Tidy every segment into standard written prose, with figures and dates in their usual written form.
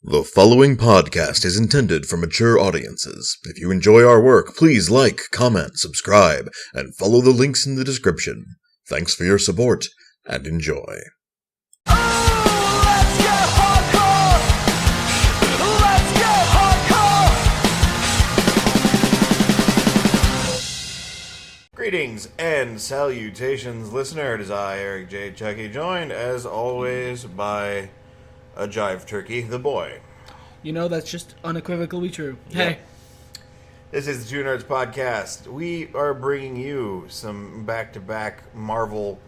The following podcast is intended for mature audiences. If you enjoy our work, please like, comment, subscribe, and follow the links in the description. Thanks for your support, and enjoy. Greetings and salutations, listener. It is I, Eric J. Chucky, joined, as always, by a jive turkey, the boy. You know, that's just unequivocally true. Yep. Hey. This is the Two Nerds Podcast. We are bringing you some back-to-back Marvel,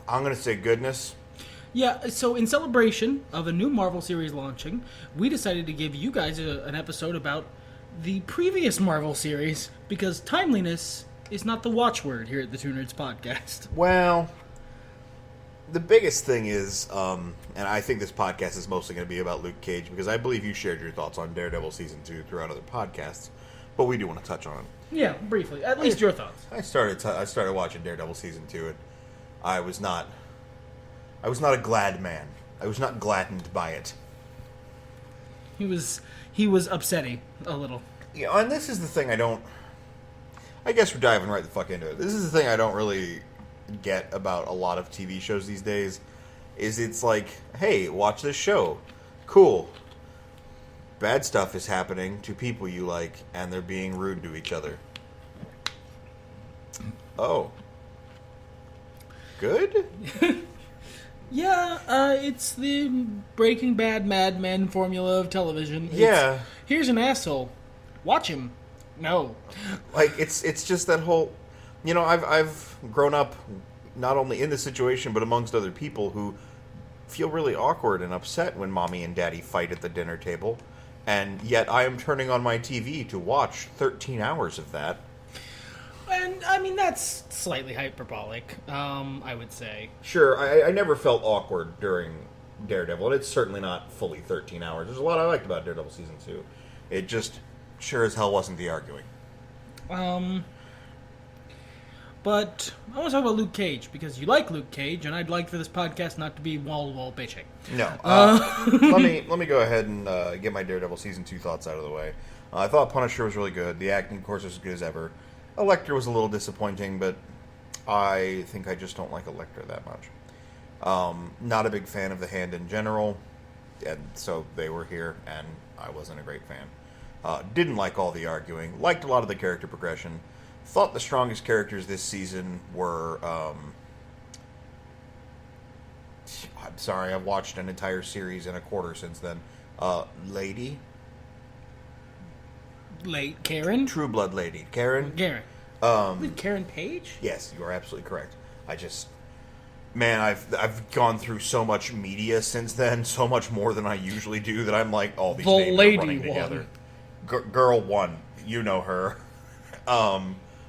I'm going to say goodness. Yeah, so in celebration of a new Marvel series launching, we decided to give you guys an episode about the previous Marvel series, because timeliness is not the watchword here at the Two Nerds Podcast. Well, the biggest thing is, and I think this podcast is mostly going to be about Luke Cage, because I believe you shared your thoughts on Daredevil Season 2 throughout other podcasts, but we do want to touch on it. Yeah, briefly. At least your thoughts. I started watching Daredevil Season 2, and I was not a glad man. I was not gladdened by it. He was upsetting a little. Yeah, and this is the thing I guess we're diving right the fuck into it. This is the thing I don't really get about a lot of TV shows these days, is it's like, hey, watch this show. Cool. Bad stuff is happening to people you like, and they're being rude to each other. Oh. Good? Yeah, it's the Breaking Bad Mad Men formula of television. Yeah. Here's an asshole. Watch him. No. Like, it's just that whole... You know, I've grown up not only in this situation, but amongst other people who feel really awkward and upset when mommy and daddy fight at the dinner table, and yet I am turning on my TV to watch 13 hours of that. And, I mean, that's slightly hyperbolic, I would say. Sure, I never felt awkward during Daredevil, and it's certainly not fully 13 hours. There's a lot I liked about Daredevil Season 2. It just sure as hell wasn't the arguing. But I want to talk about Luke Cage, because you like Luke Cage, and I'd like for this podcast not to be wall-to-wall bitching. No. Let me go ahead and get my Daredevil Season 2 thoughts out of the way. I thought Punisher was really good. The acting, of course, was as good as ever. Elektra was a little disappointing, but I think I just don't like Elektra that much. Not a big fan of the Hand in general, and so they were here, and I wasn't a great fan. Didn't like all the arguing. Liked a lot of the character progression. Thought the strongest characters this season were... I'm sorry, I've watched an entire series and a quarter since then. Lady... Karen? True Blood Lady. Karen? Karen Page? Yes, you are absolutely correct. Man, I've gone through so much media since then, so much more than I usually do, that I'm like, all these names are running together. Girl 1, you know her.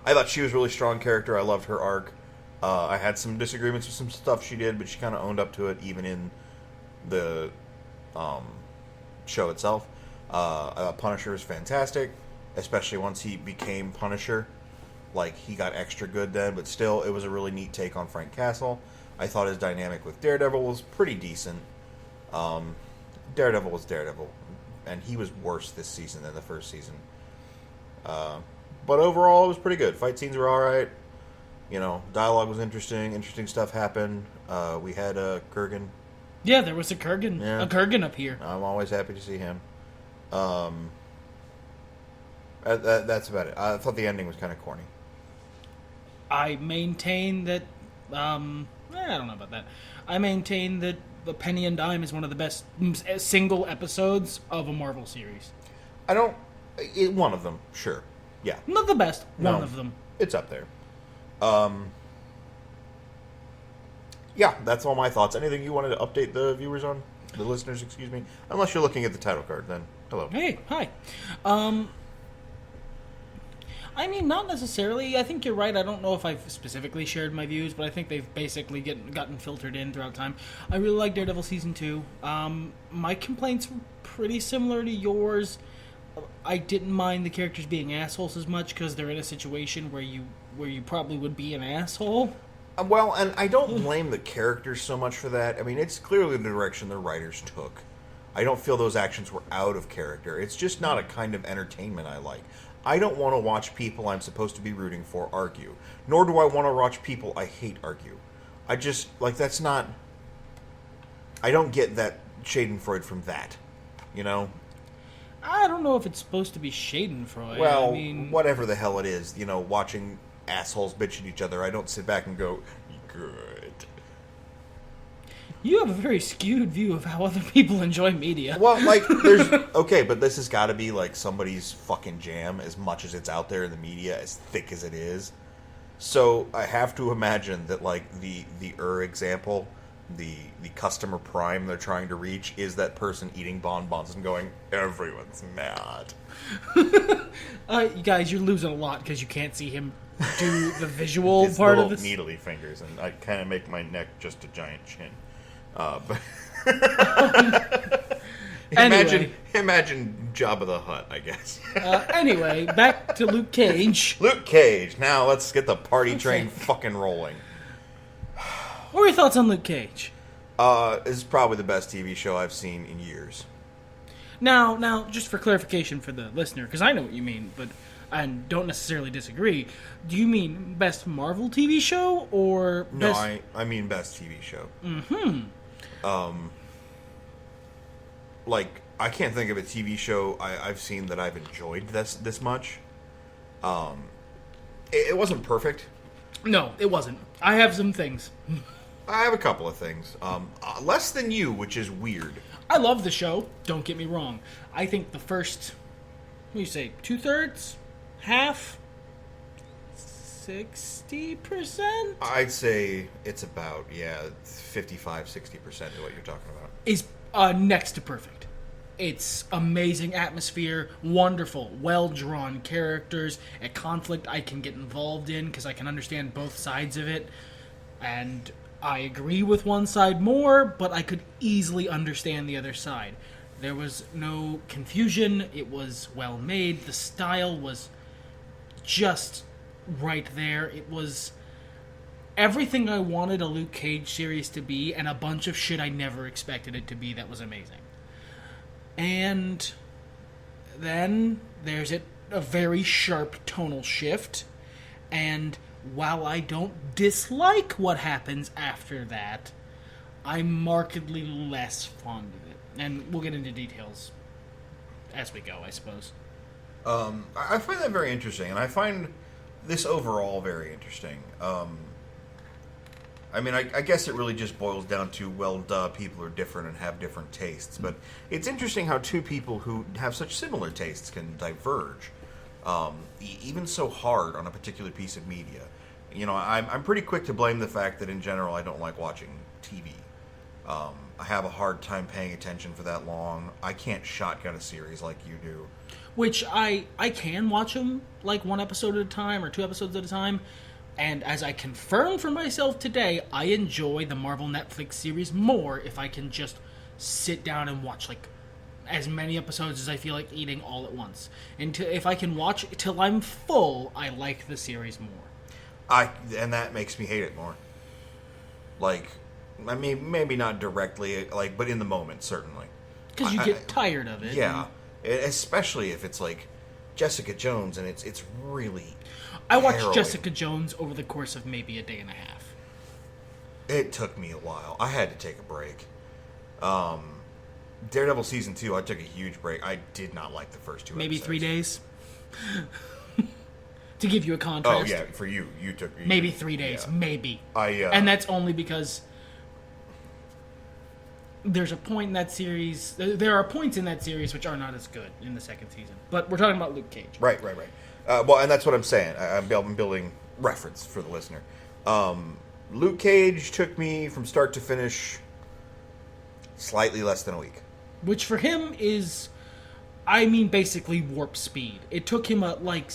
I thought she was a really strong character. I loved her arc. I had some disagreements with some stuff she did, but she kind of owned up to it, even in the show itself. I thought Punisher was fantastic, especially once he became Punisher. Like, he got extra good then, but still, it was a really neat take on Frank Castle. I thought his dynamic with Daredevil was pretty decent. Daredevil was Daredevil, and he was worse this season than the first season. But overall, it was pretty good. Fight scenes were alright. You know, dialogue was interesting. Interesting stuff happened. We had Kurgan. Yeah, there was a Kurgan. Yeah. A Kurgan up here. I'm always happy to see him. That's about it. I thought the ending was kind of corny. I maintain that... I don't know about that. I maintain that The Penny and Dime is one of the best single episodes of a Marvel series. One of them, sure. Yeah. Not the best, No, one of them. It's up there. Yeah, that's all my thoughts. Anything you wanted to update the viewers on? The listeners, excuse me? Unless you're looking at the title card, then hello. Hey, hi. I mean, not necessarily. I think you're right. I don't know if I've specifically shared my views, but I think they've basically gotten filtered in throughout time. I really like Daredevil Season 2. My complaints were pretty similar to yours. I didn't mind the characters being assholes as much because they're in a situation where you probably would be an asshole. Well, and I don't blame the characters so much for that. I mean, it's clearly the direction the writers took. I don't feel those actions were out of character. It's just not a kind of entertainment I like. I don't want to watch people I'm supposed to be rooting for argue. Nor do I want to watch people I hate argue. I just, like, that's not... I don't get that Schadenfreude from that, you know? I don't know if it's supposed to be Schadenfreude. Well, I mean, whatever the hell it is, you know, watching assholes bitch at each other, I don't sit back and go, good. You have a very skewed view of how other people enjoy media. Well, like, there's... Okay, but this has got to be, like, somebody's fucking jam, as much as it's out there in the media, as thick as it is. So, I have to imagine that, like, the example... The customer prime they're trying to reach is that person eating bonbons and going, everyone's mad. You guys, you're losing a lot because you can't see him do the visual part of this. Needly fingers, and I kind of make my neck just a giant chin. But anyway. imagine Jabba the Hutt, I guess. Anyway, back to Luke Cage. Luke Cage. Now let's get the party train fucking rolling. What were your thoughts on Luke Cage? This is probably the best TV show I've seen in years. Now, just for clarification for the listener, because I know what you mean, but I don't necessarily disagree. Do you mean best Marvel TV show or best... No, I mean best TV show. Like, I can't think of a TV show I've seen that I've enjoyed this much. It wasn't perfect. No, it wasn't. I have some things. I have a couple of things. Less than you, which is weird. I love the show. Don't get me wrong. I think the first, what do you say, 2/3, half, 60%? I'd say it's about 55, 60% is what you're talking about. Is next to perfect. It's amazing atmosphere, wonderful, well-drawn characters, a conflict I can get involved in because I can understand both sides of it. And I agree with one side more, but I could easily understand the other side. There was no confusion. It was well made. The style was just right there. It was everything I wanted a Luke Cage series to be, and a bunch of shit I never expected it to be that was amazing. And then there's a very sharp tonal shift, and while I don't dislike what happens after that, I'm markedly less fond of it. And we'll get into details as we go, I suppose. I find that very interesting, and I find this overall very interesting. I mean, I guess it really just boils down to, well, duh, people are different and have different tastes. But it's interesting how two people who have such similar tastes can diverge, even so hard on a particular piece of media. You know, I'm pretty quick to blame the fact that in general I don't like watching TV. I have a hard time paying attention for that long. I can't shotgun a series like you do. Which I can watch them like one episode at a time or 2 episodes at a time. And as I confirmed for myself today, I enjoy the Marvel Netflix series more if I can just sit down and watch like as many episodes as I feel like eating all at once. And if I can watch till I'm full, I like the series more. And that makes me hate it more. Like, I mean, maybe not directly, like, but in the moment, certainly. Because you get tired of it. Yeah, especially if it's like Jessica Jones and it's really. I watched Jessica Jones over the course of maybe a day and a half. It took me a while. I had to take a break. Daredevil Season 2, I took a huge break. I did not like the first 2 maybe episodes. 3 days? To give you a contrast. Oh, yeah, for you. You took... Maybe 3 days. Yeah. Maybe. And that's only because there's a point in that series... There are points in that series which are not as good in the second season. But we're talking about Luke Cage. Right. Well, and that's what I'm saying. I'm building reference for the listener. Luke Cage took me from start to finish slightly less than a week. Which for him is, I mean, basically warp speed. It took him like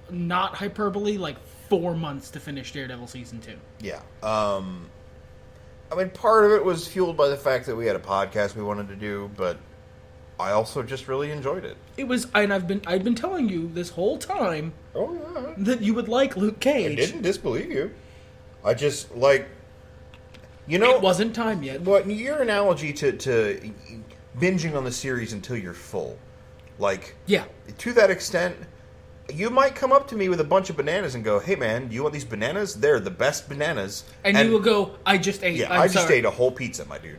not hyperbole, like 4 months to finish Daredevil Season 2. Yeah. I mean, part of it was fueled by the fact that we had a podcast we wanted to do, but I also just really enjoyed it. It was, and I've been telling you this whole time that you would like Luke Cage. I didn't disbelieve you. I just, like, you know... It wasn't time yet. But your analogy to binging on the series until you're full. Like, yeah, to that extent, you might come up to me with a bunch of bananas and go, "Hey, man, you want these bananas? They're the best bananas." And you will go, "I just ate." Yeah, I'm I just sorry. ate a whole pizza, my dude.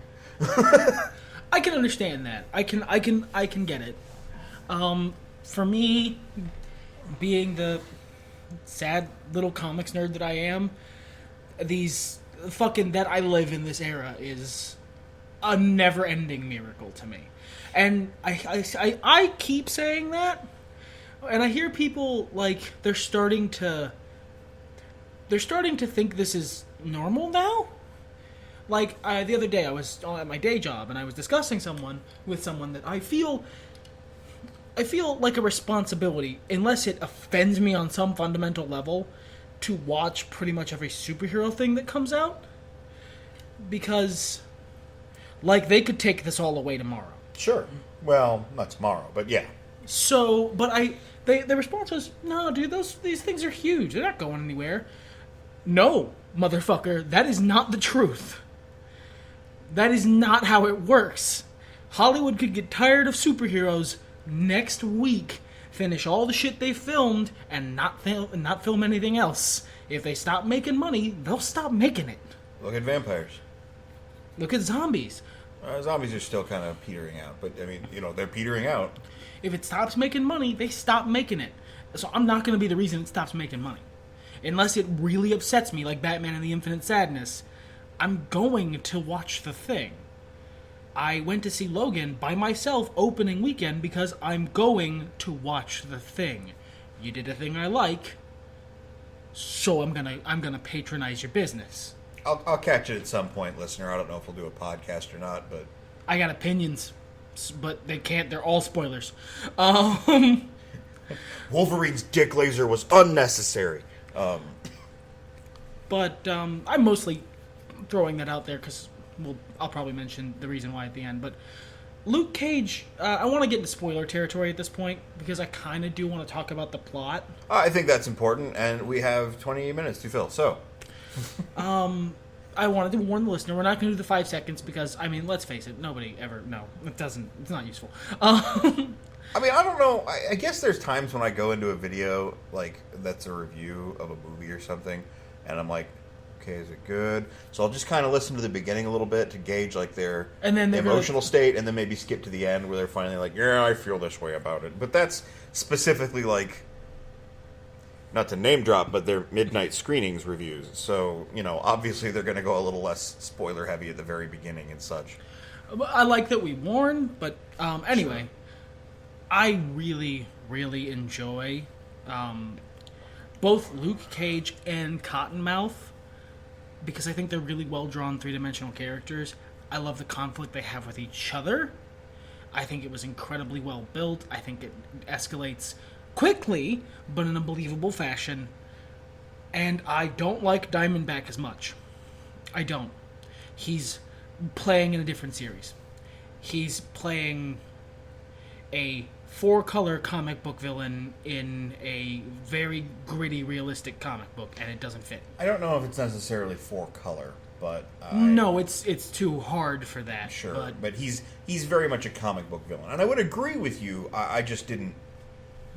I can understand that. I can get it. For me, being the sad little comics nerd that I am, that I live in this era is a never-ending miracle to me. And I keep saying that, and I hear people like they're starting to think this is normal now. Like the other day, I was at my day job and I was discussing with someone that I feel like a responsibility, unless it offends me on some fundamental level, to watch pretty much every superhero thing that comes out, because like they could take this all away tomorrow. Sure. Well, not tomorrow, but yeah. So, but the response was, "No, dude, these things are huge. They're not going anywhere." No, motherfucker, that is not the truth. That is not how it works. Hollywood could get tired of superheroes next week, finish all the shit they filmed, and not film anything else. If they stop making money, they'll stop making it. Look at vampires. Look at zombies. Zombies are still kind of petering out, but I mean, they're petering out. If it stops making money, they stop making it. So I'm not going to be the reason it stops making money. Unless it really upsets me, like Batman and the Infinite Sadness, I'm going to watch The Thing. I went to see Logan by myself opening weekend because I'm going to watch The Thing. You did a thing I like, so I'm gonna patronize your business. I'll catch it at some point, listener. I don't know if we'll do a podcast or not, but I got opinions, but they can't. They're all spoilers. Wolverine's dick laser was unnecessary. But I'm mostly throwing that out there because I'll probably mention the reason why at the end. But Luke Cage, I want to get into spoiler territory at this point because I kind of do want to talk about the plot. I think that's important, and we have 20 minutes to fill, so... I wanted to warn the listener, we're not going to do the 5 seconds because, I mean, let's face it, nobody ever, no, it's not useful. I mean, I don't know, I guess there's times when I go into a video, like, that's a review of a movie or something, and I'm like, okay, is it good? So I'll just kind of listen to the beginning a little bit to gauge, like, their emotional state, and then maybe skip to the end where they're finally like, yeah, I feel this way about it. But that's specifically, like... not to name drop, but they're midnight screenings reviews. So, obviously they're going to go a little less spoiler heavy at the very beginning and such. I like that we warn, but anyway, Sure. I really, really enjoy both Luke Cage and Cottonmouth because I think they're really well-drawn three-dimensional characters. I love the conflict they have with each other. I think it was incredibly well built. I think it escalates quickly, but in a believable fashion. And I don't like Diamondback as much. I don't. He's playing in a different series. He's playing a 4-color comic book villain in a very gritty, realistic comic book, and it doesn't fit. I don't know if it's necessarily 4-color, but... no, it's too hard for that. Sure, but he's very much a comic book villain. And I would agree with you, I just didn't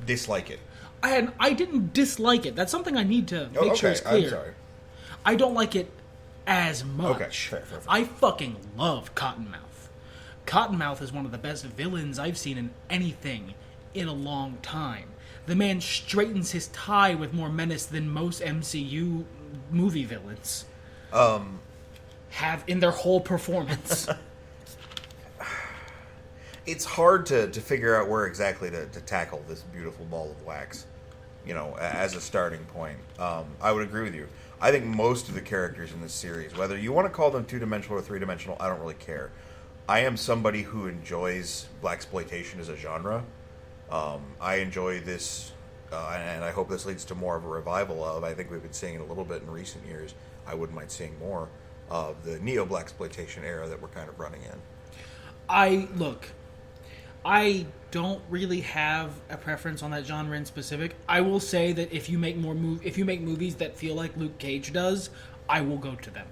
dislike it. I didn't dislike it. That's something I need to make sure is clear. I'm sorry. I don't like it as much. Okay, fair. I fucking love Cottonmouth. Cottonmouth is one of the best villains I've seen in anything in a long time. The man straightens his tie with more menace than most MCU movie villains have in their whole performance. It's hard to figure out where exactly to tackle this beautiful ball of wax, as a starting point. I would agree with you. I think most of the characters in this series, whether you want to call them 2-dimensional or 3-dimensional, I don't really care. I am somebody who enjoys blaxploitation as a genre. I enjoy this, and I hope this leads to more of a revival of, I think we've been seeing it a little bit in recent years, I wouldn't mind seeing more of the neo-blaxploitation era that we're kind of running in. I don't really have a preference on that genre in specific. I will say that if you make movies that feel like Luke Cage does, I will go to them.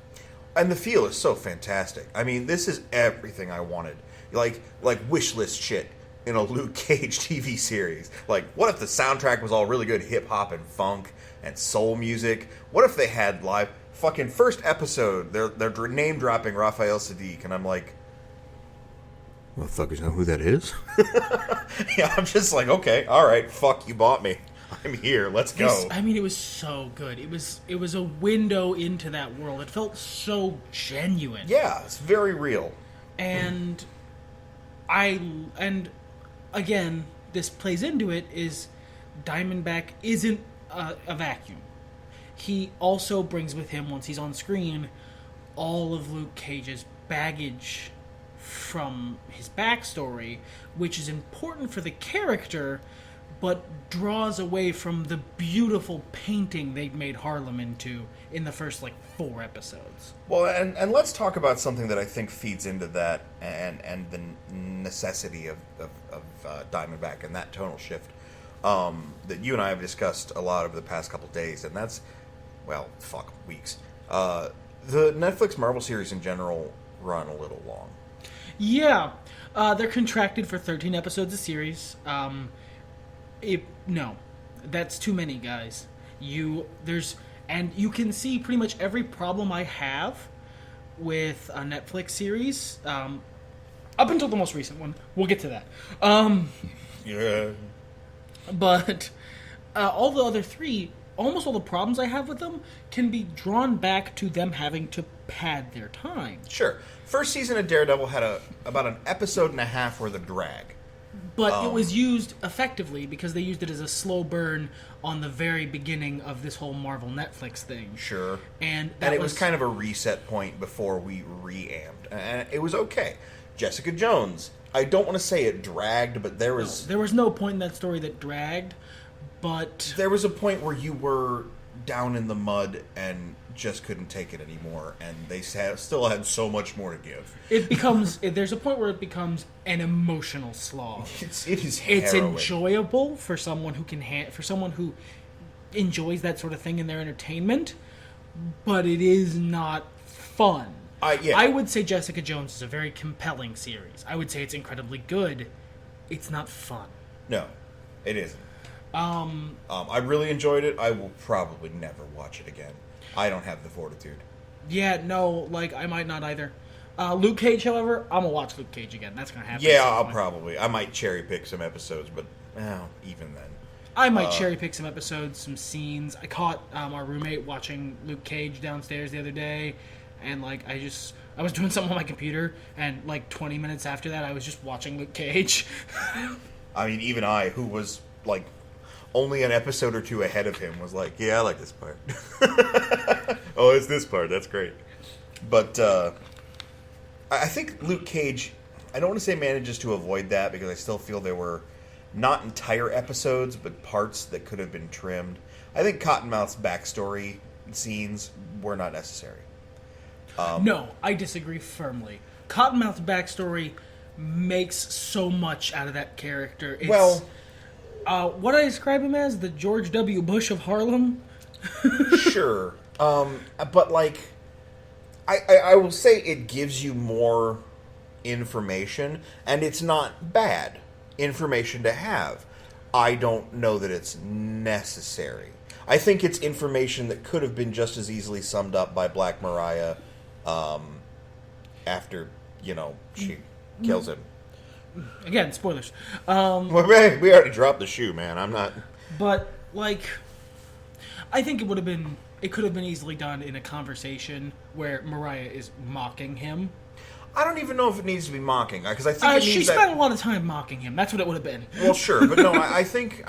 And the feel is so fantastic. I mean, this is everything I wanted. like wish list shit in a Luke Cage TV series. Like, what if the soundtrack was all really good hip hop and funk and soul music? What if they had live fucking first episode? They're name dropping Raphael Sadiq, and I'm like, motherfuckers know who that is? Yeah, I'm just like, okay, all right, fuck, you bought me. I'm here. Let's go. It was so good. It was a window into that world. It felt so genuine. Yeah, it's very real. And again, this plays into it, is Diamondback isn't a vacuum. He also brings with him, once he's on screen, all of Luke Cage's baggage from his backstory, which is important for the character, but draws away from the beautiful painting they've made Harlem into in the first, 4 episodes. Well, and let's talk about something that I think feeds into that and the necessity of Diamondback and that tonal shift that you and I have discussed a lot over the past couple days, and that's, weeks. The Netflix Marvel series in general run a little long. Yeah. They're contracted for 13 episodes a series. No, that's too many, guys. You can see pretty much every problem I have with a Netflix series, up until the most recent one. We'll get to that. Yeah. But all the other 3, almost all the problems I have with them can be drawn back to them having to pad their time. Sure. First season of Daredevil had about an episode and a half worth of drag. But it was used effectively because they used it as a slow burn on the very beginning of this whole Marvel Netflix thing. Sure. And it was kind of a reset point before we re-amped. And it was okay. Jessica Jones, I don't want to say it dragged, but there was... There was no point in that story that dragged, but... There was a point where you were down in the mud and just couldn't take it anymore, and they still had so much more to give. There's a point where it becomes an emotional slog. It is harrowing. It's enjoyable for someone who enjoys that sort of thing in their entertainment, but it is not fun. I would say Jessica Jones is a very compelling series. I would say it's incredibly good. It's not fun. No, it isn't. I really enjoyed it. I will probably never watch it again. I don't have the fortitude. Yeah, no, I might not either. Luke Cage, however, I'm gonna watch Luke Cage again. That's gonna happen. Yeah, I might cherry pick some episodes, but even then. I might cherry pick some episodes, some scenes. I caught our roommate watching Luke Cage downstairs the other day, and I was doing something on my computer, and 20 minutes after that, I was just watching Luke Cage. I mean, even I, who was only an episode or 2 ahead of him, was like, yeah, I like this part. Oh, it's this part. That's great. But I think Luke Cage, I don't want to say manages to avoid that, because I still feel there were not entire episodes, but parts that could have been trimmed. I think Cottonmouth's backstory scenes were not necessary. No, I disagree firmly. Cottonmouth's backstory makes so much out of that character. It's, what I describe him as, the George W. Bush of Harlem. Sure. But I will say it gives you more information, and it's not bad information to have. I don't know that it's necessary. I think it's information that could have been just as easily summed up by Black Mariah after, she kills him. Again, spoilers. We already dropped the shoe, man. I'm not... But, I think it could have been easily done in a conversation where Mariah is mocking him. I don't even know if it needs to be mocking, because I think she spent a lot of time mocking him. That's what it would have been. Well, sure, but no, I think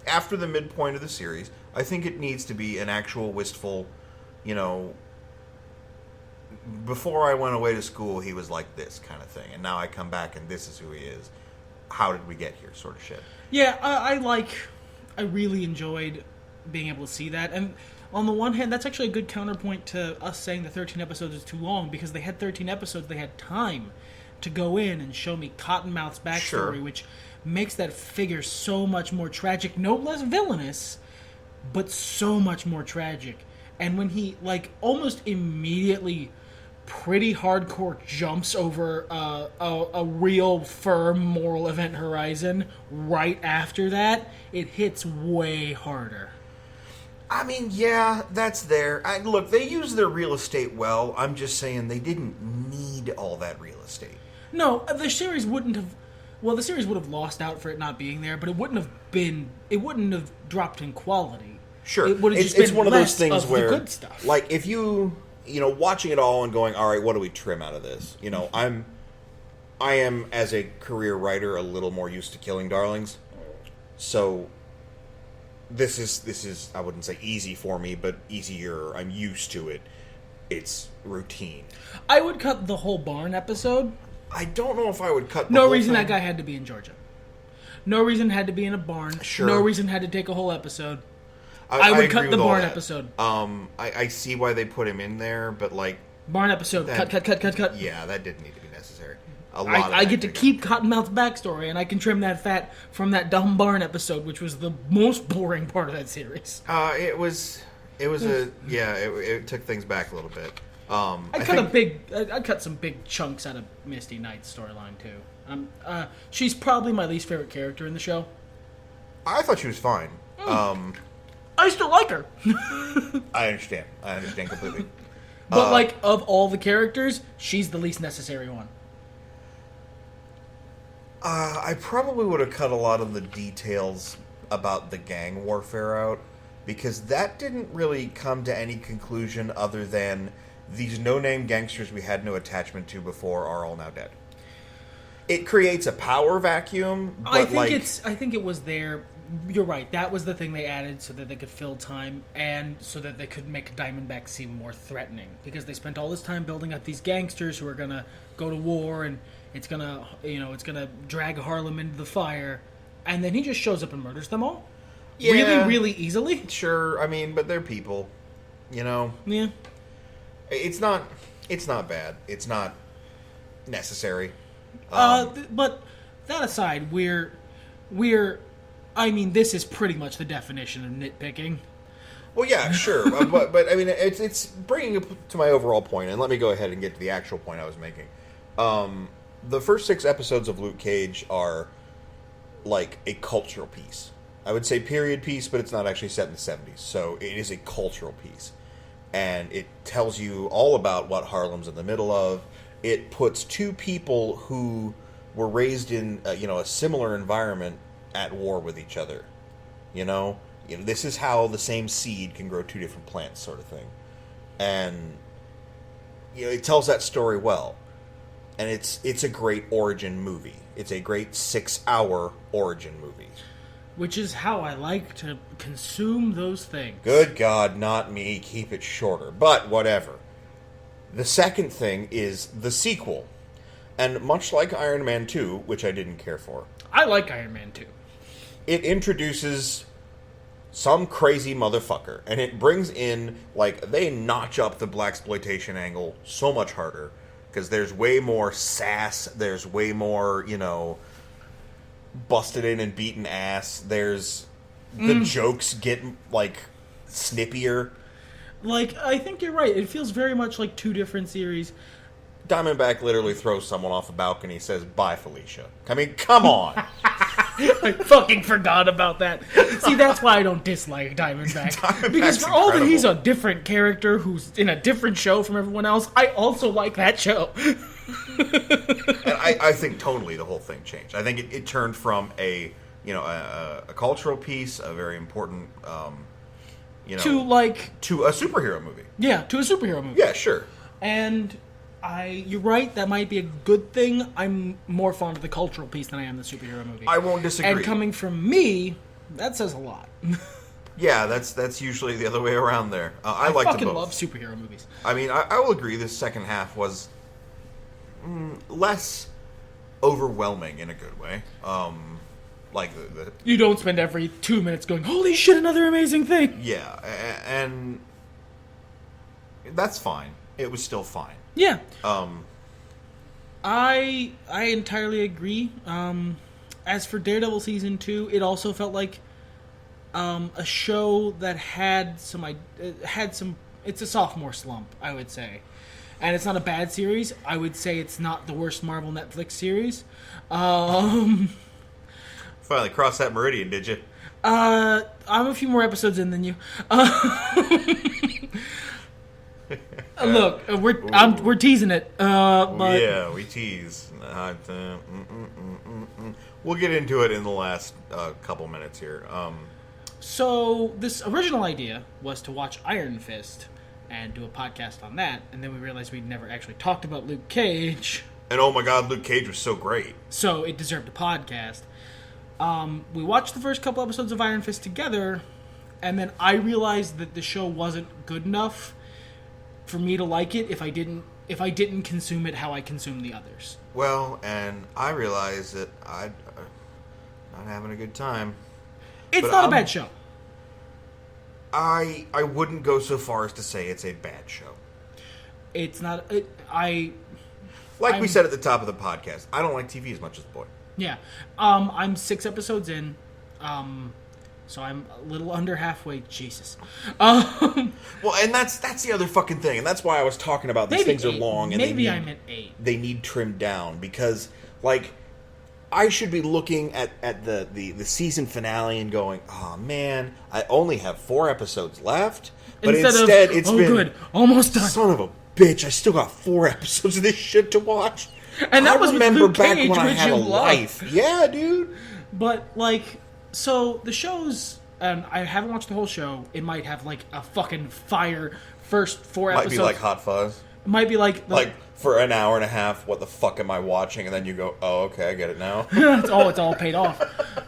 after the midpoint of the series, I think it needs to be an actual wistful, before I went away to school, he was like this kind of thing, and now I come back and this is who he is. How did we get here, sort of shit. Yeah, I really enjoyed being able to see that, and on the one hand, that's actually a good counterpoint to us saying the 13 episodes is too long, because they had 13 episodes, they had time to go in and show me Cottonmouth's backstory, sure, which makes that figure so much more tragic, no less villainous, but so much more tragic. And when he, almost immediately pretty hardcore jumps over a real firm moral event horizon, right after that, it hits way harder. I mean, yeah, that's there. Look, they use their real estate well. I'm just saying they didn't need all that real estate. No, the series wouldn't have... Well, the series would have lost out for it not being there, but it wouldn't have dropped in quality. Sure. It would have just It's been one of less those things of where, the good stuff. like, if watching it all and going, all right, what do we trim out of this? I am, as a career writer, a little more used to killing darlings. So this is I wouldn't say easy for me, but easier. I'm used to it. It's routine. I would cut the whole barn episode. I don't know if I would cut the No whole reason thing. that guy had to be in Georgia. No reason had to be in a barn. Sure. No reason had to take a whole episode. I would agree cut the with all barn that. episode. I see why they put him in there, but like... Barn episode. That- cut. Yeah, that didn't need to be necessary. I get to keep Cottonmouth's backstory, and I can trim that fat from that dumb barn episode, which was the most boring part of that series. It took things back a little bit. I cut some big chunks out of Misty Knight's storyline too. She's probably my least favorite character in the show. I thought she was fine. I still like her, I understand completely. but of all the characters, she's the least necessary one. I probably would have cut a lot of the details about the gang warfare out, because that didn't really come to any conclusion other than these no-name gangsters we had no attachment to before are all now dead. It creates a power vacuum, but I think it was there. You're right. That was the thing they added so that they could fill time and so that they could make Diamondback seem more threatening, because they spent all this time building up these gangsters who are gonna go to war, and it's gonna drag Harlem into the fire, and then he just shows up and murders them all. Yeah. Really, really easily. Sure, I mean, but they're people, Yeah. It's not bad. It's not necessary. But that aside, I mean, this is pretty much the definition of nitpicking. Well, yeah, sure, but I mean, it's bringing it to my overall point, and let me go ahead and get to the actual point I was making. The first 6 episodes of Luke Cage are like a cultural piece. I would say period piece, but it's not actually set in the 70s, so it is a cultural piece. And it tells you all about what Harlem's in the middle of. It puts 2 people who were raised in a similar environment at war with each other. This is how the same seed can grow 2 different plants, sort of thing. And it tells that story well. And it's a great origin movie. It's a great 6-hour origin movie. Which is how I like to consume those things. Good God, not me. Keep it shorter. But whatever. The second thing is the sequel. And much like Iron Man 2, which I didn't care for, I like Iron Man 2. it introduces some crazy motherfucker. And it brings in, they notch up the blaxploitation angle so much harder. Because there's way more sass. There's way more, busted in and beaten ass. There's... The jokes get, snippier. I think you're right. It feels very much like 2 different series. Diamondback literally throws someone off a balcony, says, "Bye, Felicia." I mean, come on. I fucking forgot about that. See, that's why I don't dislike Diamondback. Because for all that he's a different character who's in a different show from everyone else, I also like that show. And I think tonally the whole thing changed. I think it turned from a cultural piece, a very important, to a superhero movie. Yeah, to a superhero movie. Yeah, sure. And you're right, that might be a good thing. I'm more fond of the cultural piece than I am the superhero movie. I won't disagree. And coming from me, that says a lot. Yeah, that's usually the other way around there. I like fucking them both. love superhero movies. I mean, I will agree this second half was less overwhelming in a good way. You don't spend every 2 minutes going, holy shit, another amazing thing. Yeah, and that's fine. It was still fine. Yeah. I entirely agree. As for Daredevil Season 2, it also felt like a show that had some... It's a sophomore slump, I would say. and it's not a bad series. I would say it's not the worst Marvel Netflix series. Finally crossed that meridian, did you? I'm a few more episodes in than you. Look, we're teasing it. But yeah, we tease. We'll get into it in the last couple minutes here. So this original idea was to watch Iron Fist and do a podcast on that, and then we realized we'd never actually talked about Luke Cage. And oh my god, Luke Cage was so great. So it deserved a podcast. We watched the first couple episodes of Iron Fist together, and then I realized that the show wasn't good enough for me to like it if I didn't consume it how I consumed the others. Well, and I realized that I'm not having a good time. It's not a bad show. I wouldn't go so far as to say it's a bad show. It's not. We said at the top of the podcast, I don't like TV as much as the boy. Yeah. I'm 6 episodes in. So I'm a little under halfway. Jesus. Well, and that's the other fucking thing, and that's why I was talking about these things 8. are long, and maybe I meant 8. They need trimmed down because, like, I should be looking at the season finale and going, oh man, I only have 4 episodes left. But instead it's been good, almost done. Son of a bitch! I still got 4 episodes of this shit to watch. And that was remember with Luke back Cage, when I which had you a loved. life. Yeah, dude. But so the shows, and I haven't watched the whole show. It might have like a fucking fire first 4 episodes. Might be like Hot Fuzz. It might be like for an hour and a half. What the fuck am I watching? And then you go, oh, okay, I get it now. it's all paid off.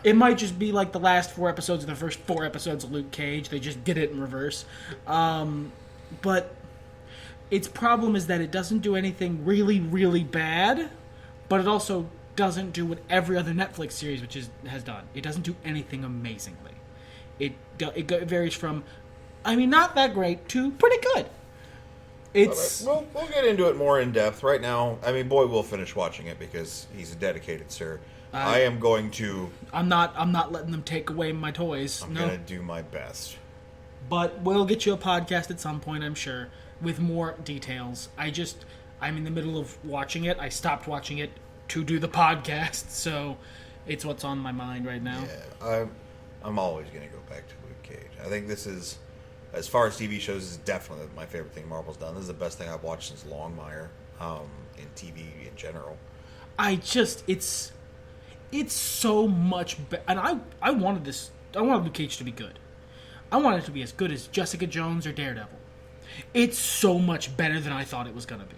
It might just be like the last 4 episodes of the first 4 episodes of Luke Cage. They just did it in reverse. But its problem is that it doesn't do anything really, really bad, but it also doesn't do what every other Netflix series has done. It doesn't do anything amazingly. It varies from, not that great to pretty good. It's we'll get into it more in depth. Right now, Boy will finish watching it because he's a dedicated sir. I am going to. I'm not letting them take away my toys. I'm gonna do my best. But we'll get you a podcast at some point, I'm sure, with more details. I'm in the middle of watching it. I stopped watching it to do the podcast, so it's what's on my mind right now. Yeah, I'm always gonna go back to Luke Cage. I think this is, as far as TV shows, is definitely my favorite thing Marvel's done. This is the best thing I've watched since Longmire, in TV in general. It's so much better. And I wanted Luke Cage to be good. I wanted it to be as good as Jessica Jones or Daredevil. It's so much better than I thought it was going to be.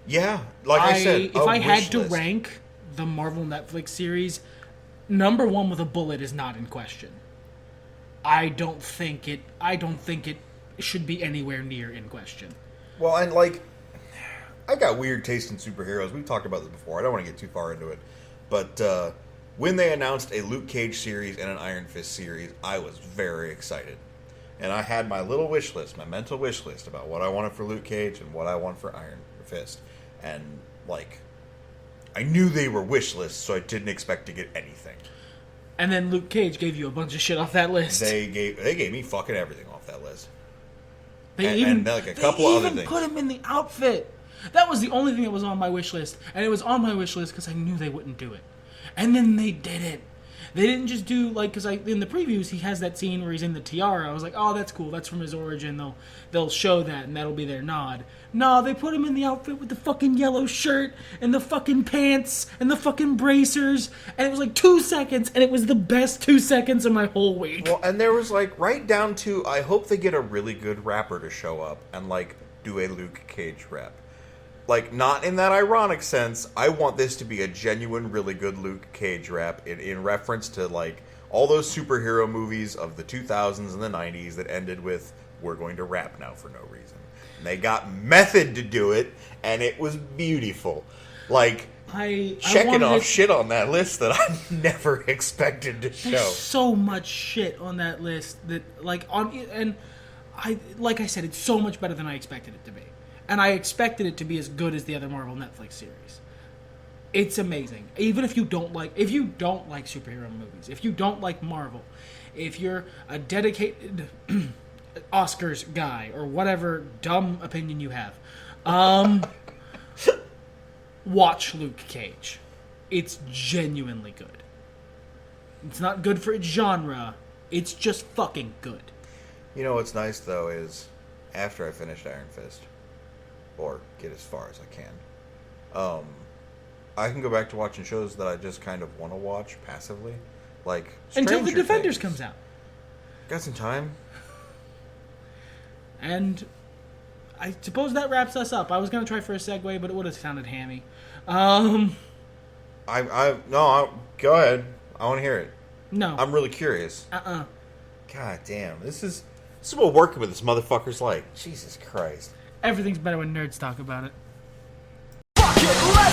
Yeah, I said, if I had to rank the Marvel Netflix series, number 1 with a bullet is not in question. I don't think it should be anywhere near in question. Well, and I got weird taste in superheroes. We've talked about this before. I don't want to get too far into it. But when they announced a Luke Cage series and an Iron Fist series, I was very excited. And I had my little wish list, my mental wish list about what I wanted for Luke Cage and what I want for Iron Fist. And, I knew they were wish lists, so I didn't expect to get anything. And then Luke Cage gave you a bunch of shit off that list. They gave me fucking everything off that list. They even put him in the outfit. That was the only thing that was on my wish list. And it was on my wish list because I knew they wouldn't do it. And then they did it. They didn't just do, because in the previews, he has that scene where he's in the tiara. I was like, oh, that's cool. That's from his origin. They'll show that, and that'll be their nod. No, they put him in the outfit with the fucking yellow shirt, and the fucking pants, and the fucking bracers, and it was 2 seconds, and it was the best 2 seconds of my whole week. Well, and there was, right down to, I hope they get a really good rapper to show up and, do a Luke Cage rap. Not in that ironic sense. I want this to be a genuine, really good Luke Cage rap in reference to, all those superhero movies of the 2000s and the 90s that ended with, we're going to rap now for no reason. And they got method to do it, and it was beautiful. Checking off shit on that list that I never expected to show. There's so much shit on that list that, I said, it's so much better than I expected it to be. And I expected it to be as good as the other Marvel Netflix series. It's amazing. Even if you don't like superhero movies, if you don't like Marvel, if you're a dedicated Oscars guy or whatever dumb opinion you have, Watch Luke Cage. It's genuinely good. It's not good for its genre. It's just fucking good. You know what's nice, though, is after I finished Iron Fist, or get as far as I can, I can go back to watching shows that I just kind of want to watch passively. Like Until The Stranger Defenders Things. comes out. Got some time. And I suppose that wraps us up. I was going to try for a segue, but it would have sounded hammy. No, go ahead. I want to hear it. No. I'm really curious. God damn, this is what working with this motherfucker's like. Jesus Christ. Everything's better when nerds talk about it. Fuck it, let's